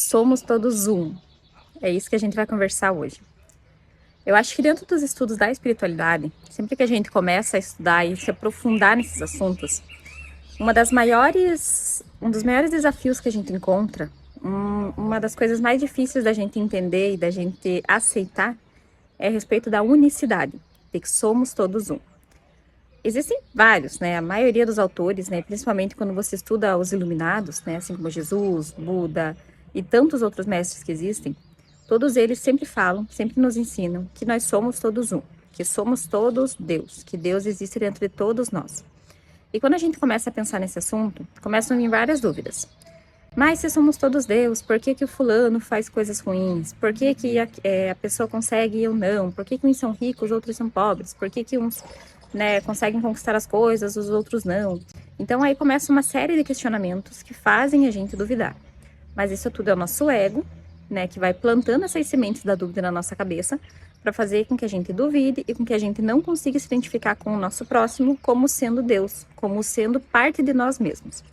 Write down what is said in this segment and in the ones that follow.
Somos todos um. É isso que a gente vai conversar hoje. Eu acho que dentro dos estudos da espiritualidade, sempre que a gente começa a estudar e se aprofundar nesses assuntos, um dos maiores desafios que a gente encontra, uma das coisas mais difíceis da gente entender e da gente aceitar é a respeito da unicidade, de que somos todos um. Existem vários, né? A maioria dos autores, né? Principalmente quando você estuda os iluminados, né? Assim como Jesus, Buda e tantos outros mestres que existem, todos eles sempre falam, sempre nos ensinam que nós somos todos um, que somos todos Deus, que Deus existe dentro de todos nós. E quando a gente começa a pensar nesse assunto, começam a vir várias dúvidas. Mas se somos todos Deus, por que o fulano faz coisas ruins? Por que a pessoa consegue e eu não? Por que uns são ricos, outros são pobres? Por que uns, né, conseguem conquistar as coisas, os outros não? Então aí começa uma série de questionamentos que fazem a gente duvidar. Mas isso tudo é o nosso ego, né, que vai plantando essas sementes da dúvida na nossa cabeça para fazer com que a gente duvide e com que a gente não consiga se identificar com o nosso próximo como sendo Deus, como sendo parte de nós mesmos.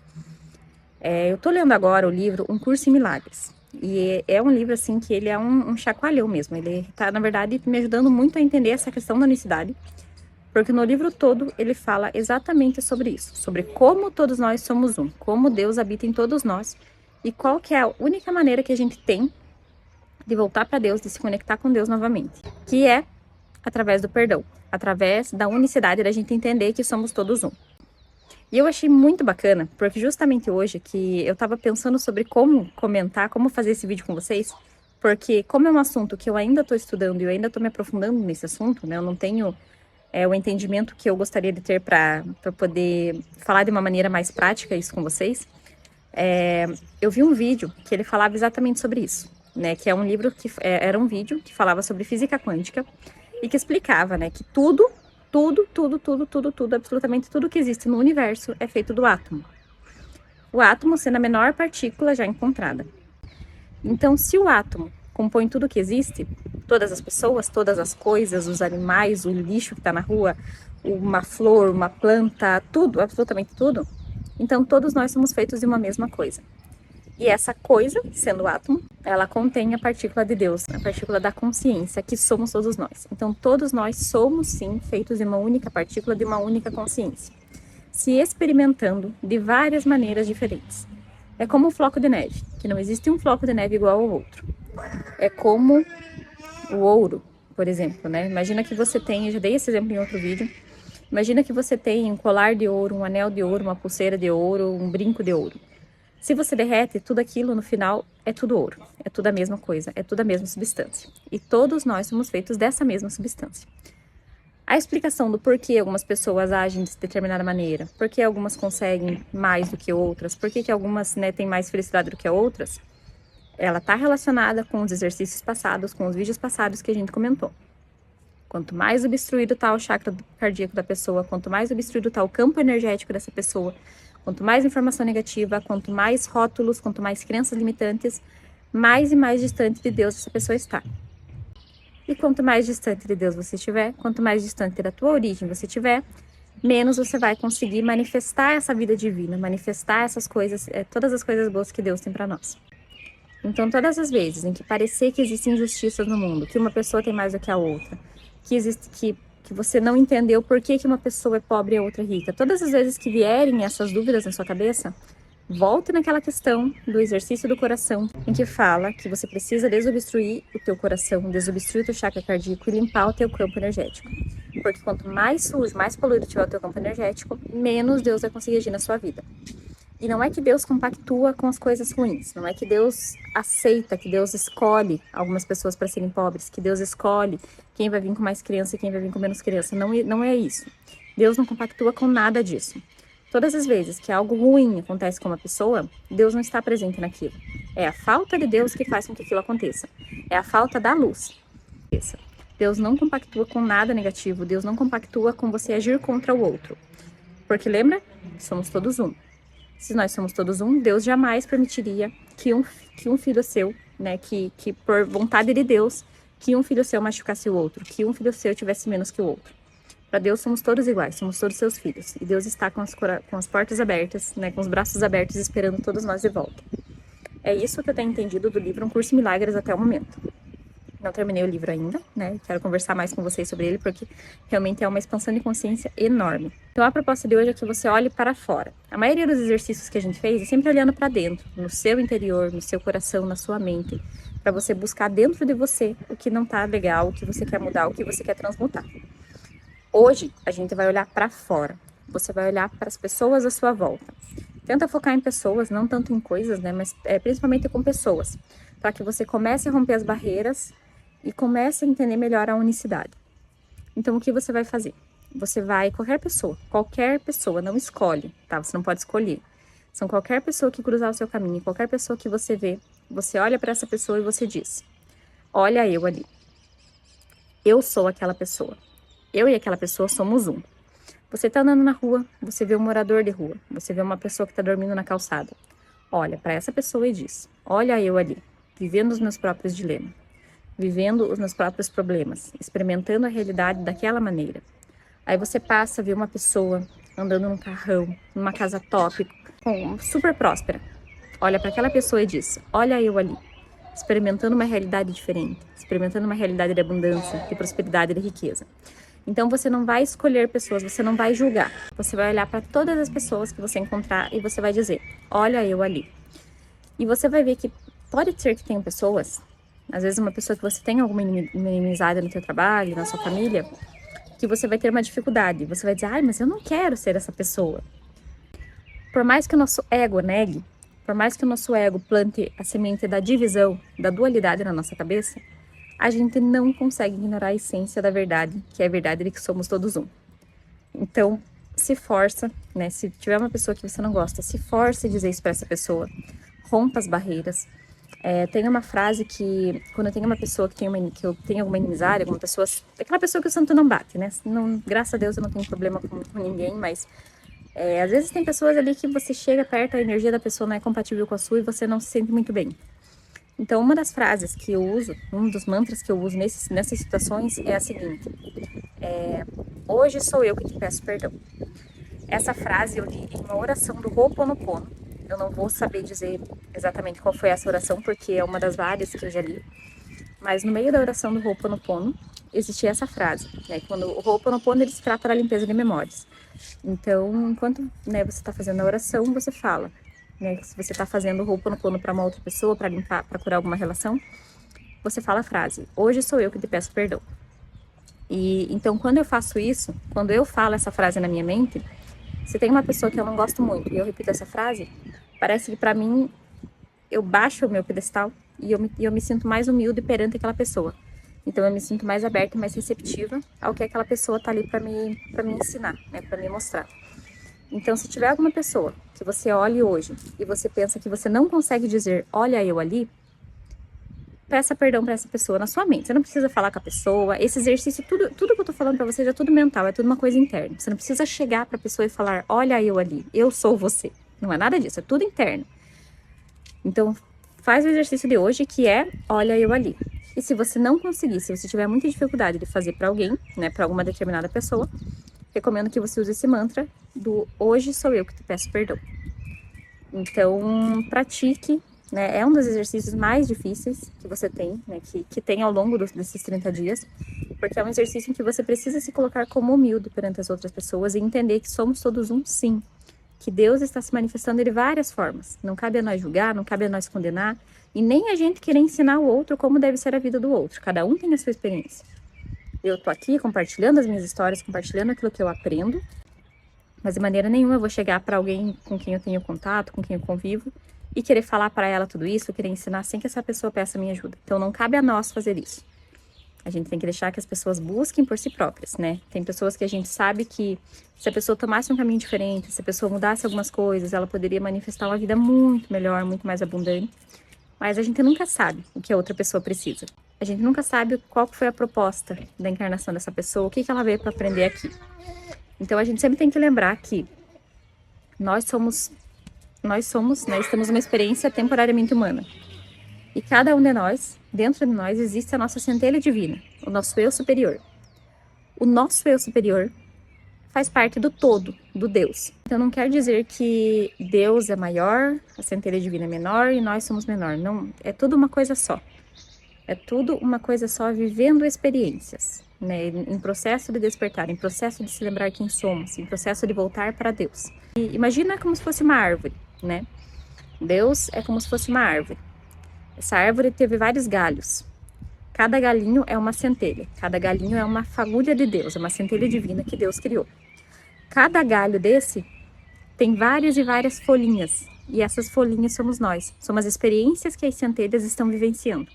Eu tô lendo agora o livro Um Curso em Milagres. E é um livro, assim, que ele é um chacoalhão mesmo. Ele tá, na verdade, me ajudando muito a entender essa questão da unicidade. Porque no livro todo ele fala exatamente sobre isso. Sobre como todos nós somos um. Como Deus habita em todos nós. E qual que é a única maneira que a gente tem de voltar para Deus, de se conectar com Deus novamente. Que é através do perdão. Através da unicidade, da gente entender que somos todos um. E eu achei muito bacana, porque justamente hoje que eu tava pensando sobre como comentar, como fazer esse vídeo com vocês, porque como é um assunto que eu ainda tô estudando e eu ainda tô me aprofundando nesse assunto, né, eu não tenho o entendimento que eu gostaria de ter para poder falar de uma maneira mais prática isso com vocês, eu vi um vídeo que ele falava exatamente sobre isso, né, que é um livro que era um vídeo que falava sobre física quântica e que explicava, né, que tudo, absolutamente tudo que existe no universo é feito do átomo. O átomo sendo a menor partícula já encontrada. Então, se o átomo compõe tudo que existe, todas as pessoas, todas as coisas, os animais, o lixo que está na rua, uma flor, uma planta, tudo, absolutamente tudo, então todos nós somos feitos de uma mesma coisa. E essa coisa, sendo o átomo, ela contém a partícula de Deus, a partícula da consciência, que somos todos nós. Então, todos nós somos, sim, feitos de uma única partícula, de uma única consciência, se experimentando de várias maneiras diferentes. É como um floco de neve, que não existe um floco de neve igual ao outro. É como o ouro, por exemplo, né? Imagina que você tem, eu já dei esse exemplo em outro vídeo, imagina que você tem um colar de ouro, um anel de ouro, uma pulseira de ouro, um brinco de ouro. Se você derrete tudo aquilo, no final é tudo ouro, é tudo a mesma coisa, é tudo a mesma substância. E todos nós somos feitos dessa mesma substância. A explicação do porquê algumas pessoas agem de determinada maneira, porquê algumas conseguem mais do que outras, porquê que algumas, né, têm mais felicidade do que outras, ela está relacionada com os exercícios passados, com os vídeos passados que a gente comentou. Quanto mais obstruído está o chakra cardíaco da pessoa, quanto mais obstruído está o campo energético dessa pessoa, quanto mais informação negativa, quanto mais rótulos, quanto mais crenças limitantes, mais e mais distante de Deus essa pessoa está. E quanto mais distante de Deus você estiver, quanto mais distante da tua origem você estiver, menos você vai conseguir manifestar essa vida divina, manifestar essas coisas, todas as coisas boas que Deus tem para nós. Então, todas as vezes em que parecer que existem injustiças no mundo, que uma pessoa tem mais do que a outra, que existe que você não entendeu por que uma pessoa é pobre e a outra é rica. Todas as vezes que vierem essas dúvidas na sua cabeça, volte naquela questão do exercício do coração, em que fala que você precisa desobstruir o teu coração, desobstruir o teu chakra cardíaco e limpar o teu campo energético. Porque quanto mais sujo, mais poluído tiver o teu campo energético, menos Deus vai conseguir agir na sua vida. E não é que Deus compactua com as coisas ruins, não é que Deus aceita, que Deus escolhe algumas pessoas para serem pobres, que Deus escolhe quem vai vir com mais criança e quem vai vir com menos criança. Não é isso. Deus não compactua com nada disso. Todas as vezes que algo ruim acontece com uma pessoa, Deus não está presente naquilo. É a falta de Deus que faz com que aquilo aconteça. É a falta da luz. Deus não compactua com nada negativo, Deus não compactua com você agir contra o outro. Porque lembra? Somos todos um. Se nós somos todos um, Deus jamais permitiria que um filho seu, né, que por vontade de Deus, que um filho seu machucasse o outro, que um filho seu tivesse menos que o outro. Para Deus somos todos iguais, somos todos seus filhos. E Deus está com as portas abertas, né, com os braços abertos, esperando todos nós de volta. É isso que eu tenho entendido do livro Um Curso em Milagres até o momento. Não terminei o livro ainda, né? Quero conversar mais com vocês sobre ele, porque realmente é uma expansão de consciência enorme. Então, a proposta de hoje é que você olhe para fora. A maioria dos exercícios que a gente fez é sempre olhando para dentro, no seu interior, no seu coração, na sua mente, para você buscar dentro de você o que não tá legal, o que você quer mudar, o que você quer transmutar. Hoje, a gente vai olhar para fora. Você vai olhar para as pessoas à sua volta. Tenta focar em pessoas, não tanto em coisas, né? Mas principalmente com pessoas, para que você comece a romper as barreiras e comece a entender melhor a unicidade. Então, o que você vai fazer? Você vai, qualquer pessoa, não escolhe, tá? Você não pode escolher. São qualquer pessoa que cruzar o seu caminho, qualquer pessoa que você vê, você olha para essa pessoa e você diz: olha eu ali. Eu sou aquela pessoa. Eu e aquela pessoa somos um. Você tá andando na rua, você vê um morador de rua, você vê uma pessoa que tá dormindo na calçada. Olha para essa pessoa e diz: olha eu ali, vivendo os meus próprios dilemas, vivendo os meus próprios problemas, experimentando a realidade daquela maneira. Aí você passa, vê uma pessoa andando num carrão, numa casa top, super próspera. Olha para aquela pessoa e diz: olha eu ali, experimentando uma realidade diferente, experimentando uma realidade de abundância, de prosperidade, de riqueza. Então você não vai escolher pessoas, você não vai julgar. Você vai olhar para todas as pessoas que você encontrar e você vai dizer: olha eu ali. E você vai ver que pode ser que tenham pessoas, às vezes uma pessoa que você tem alguma inimizade no seu trabalho, na sua família, que você vai ter uma dificuldade. Você vai dizer: ai, mas eu não quero ser essa pessoa. Por mais que o nosso ego negue, por mais que o nosso ego plante a semente da divisão, da dualidade na nossa cabeça, a gente não consegue ignorar a essência da verdade, que é a verdade de que somos todos um. Então, se força, né? Se tiver uma pessoa que você não gosta, se force a dizer isso para essa pessoa. Rompa as barreiras. Tem uma frase que, quando eu tenho uma pessoa que eu tenho alguma inimizade, alguma pessoa, aquela pessoa que o santo não bate, né? Não, graças a Deus eu não tenho problema com ninguém, mas às vezes tem pessoas ali que você chega perto, a energia da pessoa não é compatível com a sua e você não se sente muito bem. Então, uma das frases que eu uso, um dos mantras que eu uso nessas situações é a seguinte: hoje sou eu que te peço perdão. Essa frase eu li em uma oração do Ho'oponopono. Eu não vou saber dizer exatamente qual foi essa oração, porque é uma das várias que eu já li. Mas no meio da oração do Ho'oponopono, existia essa frase, né? Quando o Ho'oponopono, ele se trata da limpeza de memórias. Então, enquanto, né, você está fazendo a oração, você fala, né? Se você está fazendo o Ho'oponopono para uma outra pessoa, para limpar, para curar alguma relação, você fala a frase: hoje sou eu que te peço perdão. E então, quando eu faço isso, quando eu falo essa frase na minha mente, se tem uma pessoa que eu não gosto muito e eu repito essa frase, parece que para mim eu baixo o meu pedestal e eu me sinto mais humilde perante aquela pessoa. Então eu me sinto mais aberta, mais receptiva ao que aquela pessoa tá ali para me ensinar, né, para me mostrar. Então, se tiver alguma pessoa que você olhe hoje e você pensa que você não consegue dizer olha eu ali, peça perdão para essa pessoa na sua mente. Você não precisa falar com a pessoa. Esse exercício, tudo que eu tô falando para vocês é tudo mental, é tudo uma coisa interna. Você não precisa chegar para a pessoa e falar: olha eu ali, eu sou você. Não é nada disso, é tudo interno. Então, faz o exercício de hoje, que é olha eu ali. E se você não conseguir, se você tiver muita dificuldade de fazer para alguém, né, para alguma determinada pessoa, recomendo que você use esse mantra do hoje sou eu que te peço perdão. Então, pratique, né? É um dos exercícios mais difíceis que você tem, né? Que tem ao longo desses 30 dias, porque é um exercício em que você precisa se colocar como humilde perante as outras pessoas e entender que somos todos um, sim. Que Deus está se manifestando de várias formas. Não cabe a nós julgar, não cabe a nós condenar, e nem a gente querer ensinar o outro como deve ser a vida do outro. Cada um tem a sua experiência. Eu tô aqui compartilhando as minhas histórias, compartilhando aquilo que eu aprendo, mas de maneira nenhuma eu vou chegar para alguém com quem eu tenho contato, com quem eu convivo, e querer falar para ela tudo isso, querer ensinar sem que essa pessoa peça minha ajuda. Então não cabe a nós fazer isso. A gente tem que deixar que as pessoas busquem por si próprias, né? Tem pessoas que a gente sabe que se a pessoa tomasse um caminho diferente, se a pessoa mudasse algumas coisas, ela poderia manifestar uma vida muito melhor, muito mais abundante. Mas a gente nunca sabe o que a outra pessoa precisa. A gente nunca sabe qual foi a proposta da encarnação dessa pessoa, o que ela veio para aprender aqui. Então a gente sempre tem que lembrar que nós somos, né, estamos numa experiência temporariamente humana. E cada um de nós, dentro de nós, existe a nossa centelha divina, o nosso eu superior. O nosso eu superior faz parte do todo, do Deus. Então não quer dizer que Deus é maior, a centelha divina é menor e nós somos menor. Não, é tudo uma coisa só. É tudo uma coisa só, vivendo experiências, né? Em processo de despertar, em processo de se lembrar quem somos, em processo de voltar para Deus. E imagina como se fosse uma árvore, né? Deus é como se fosse uma árvore. Essa árvore teve vários galhos. Cada galinho é uma centelha, cada galinho é uma fagulha de Deus, é uma centelha divina que Deus criou. Cada galho desse tem várias e várias folhinhas, e essas folhinhas somos nós, são as experiências que as centelhas estão vivenciando.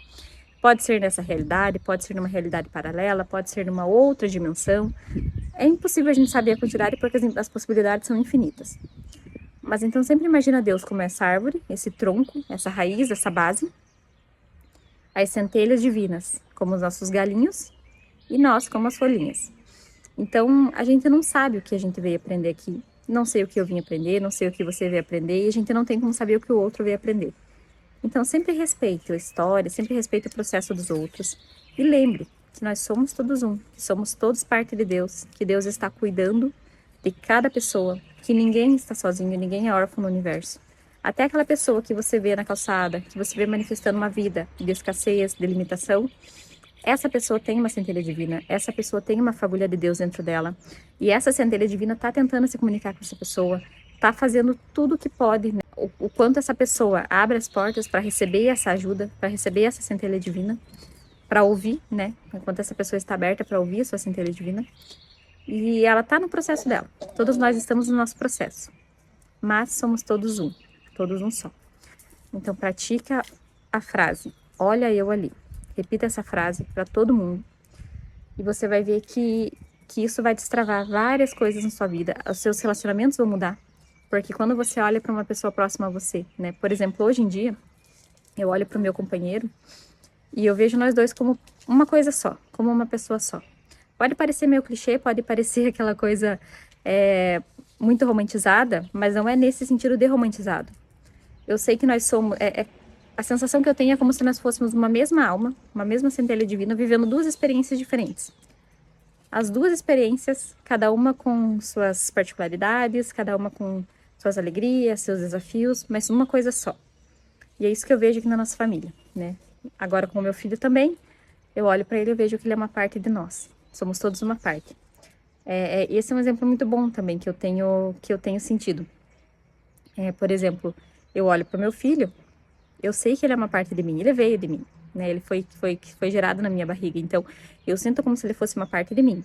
Pode ser nessa realidade, pode ser numa realidade paralela, pode ser numa outra dimensão. É impossível a gente saber a quantidade porque as possibilidades são infinitas. Mas então sempre imagina Deus como essa árvore, esse tronco, essa raiz, essa base. As centelhas divinas, como os nossos galinhos, e nós como as folhinhas. Então, a gente não sabe o que a gente veio aprender aqui, não sei o que eu vim aprender, não sei o que você veio aprender, e a gente não tem como saber o que o outro veio aprender. Então, sempre respeite a história, sempre respeite o processo dos outros, e lembre que nós somos todos um, que somos todos parte de Deus, que Deus está cuidando de cada pessoa, que ninguém está sozinho, ninguém é órfão no universo. Até aquela pessoa que você vê na calçada, que você vê manifestando uma vida de escassez, de limitação, essa pessoa tem uma centelha divina, essa pessoa tem uma fagulha de Deus dentro dela, e essa centelha divina está tentando se comunicar com essa pessoa, está fazendo tudo o que pode, né? O quanto essa pessoa abre as portas para receber essa ajuda, para receber essa centelha divina, para ouvir, né? Enquanto essa pessoa está aberta para ouvir a sua centelha divina, e ela está no processo dela. Todos nós estamos no nosso processo, mas somos todos um só. Então pratica a frase, olha eu ali. Repita essa frase para todo mundo e você vai ver que isso vai destravar várias coisas na sua vida. Os seus relacionamentos vão mudar, porque quando você olha para uma pessoa próxima a você, né? Por exemplo, hoje em dia, eu olho para o meu companheiro e eu vejo nós dois como uma coisa só, como uma pessoa só. Pode parecer meio clichê, pode parecer aquela coisa muito romantizada, mas não é nesse sentido de romantizado. Eu sei que nós somos... a sensação que eu tenho é como se nós fôssemos uma mesma alma, uma mesma centelha divina, vivendo duas experiências diferentes. As duas experiências, cada uma com suas particularidades, cada uma com suas alegrias, seus desafios, mas uma coisa só. E é isso que eu vejo aqui na nossa família, né? Agora com o meu filho também, eu olho para ele e vejo que ele é uma parte de nós. Somos todos uma parte. Esse é um exemplo muito bom também que eu tenho sentido. Por exemplo, eu olho para o meu filho, eu sei que ele é uma parte de mim, ele veio de mim, né? Ele foi gerado na minha barriga, então eu sinto como se ele fosse uma parte de mim.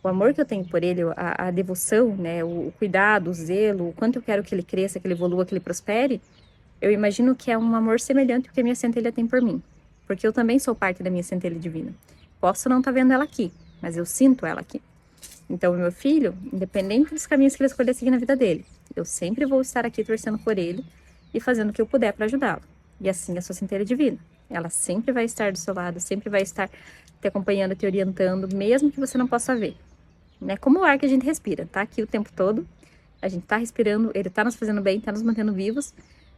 O amor que eu tenho por ele, a devoção, né? O cuidado, o zelo, o quanto eu quero que ele cresça, que ele evolua, que ele prospere, eu imagino que é um amor semelhante ao que a minha centelha tem por mim, porque eu também sou parte da minha centelha divina. Posso não estar vendo ela aqui, mas eu sinto ela aqui. Então, o meu filho, independente dos caminhos que ele escolher seguir na vida dele, eu sempre vou estar aqui torcendo por ele e fazendo o que eu puder para ajudá-lo. E assim a sua centelha divina. Ela sempre vai estar do seu lado, sempre vai estar te acompanhando, te orientando, mesmo que você não possa ver. Né? Como o ar que a gente respira, tá aqui o tempo todo, a gente tá respirando, ele tá nos fazendo bem, tá nos mantendo vivos,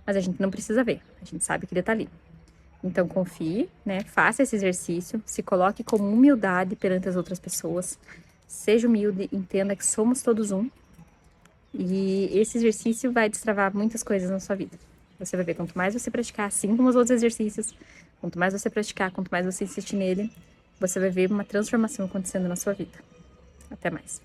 mas a gente não precisa ver, a gente sabe que ele tá ali. Então confie, né? Faça esse exercício, se coloque com humildade perante as outras pessoas, seja humilde, entenda que somos todos um, e esse exercício vai destravar muitas coisas na sua vida. Você vai ver, quanto mais você praticar, assim como os outros exercícios, quanto mais você praticar, quanto mais você insistir nele, você vai ver uma transformação acontecendo na sua vida. Até mais.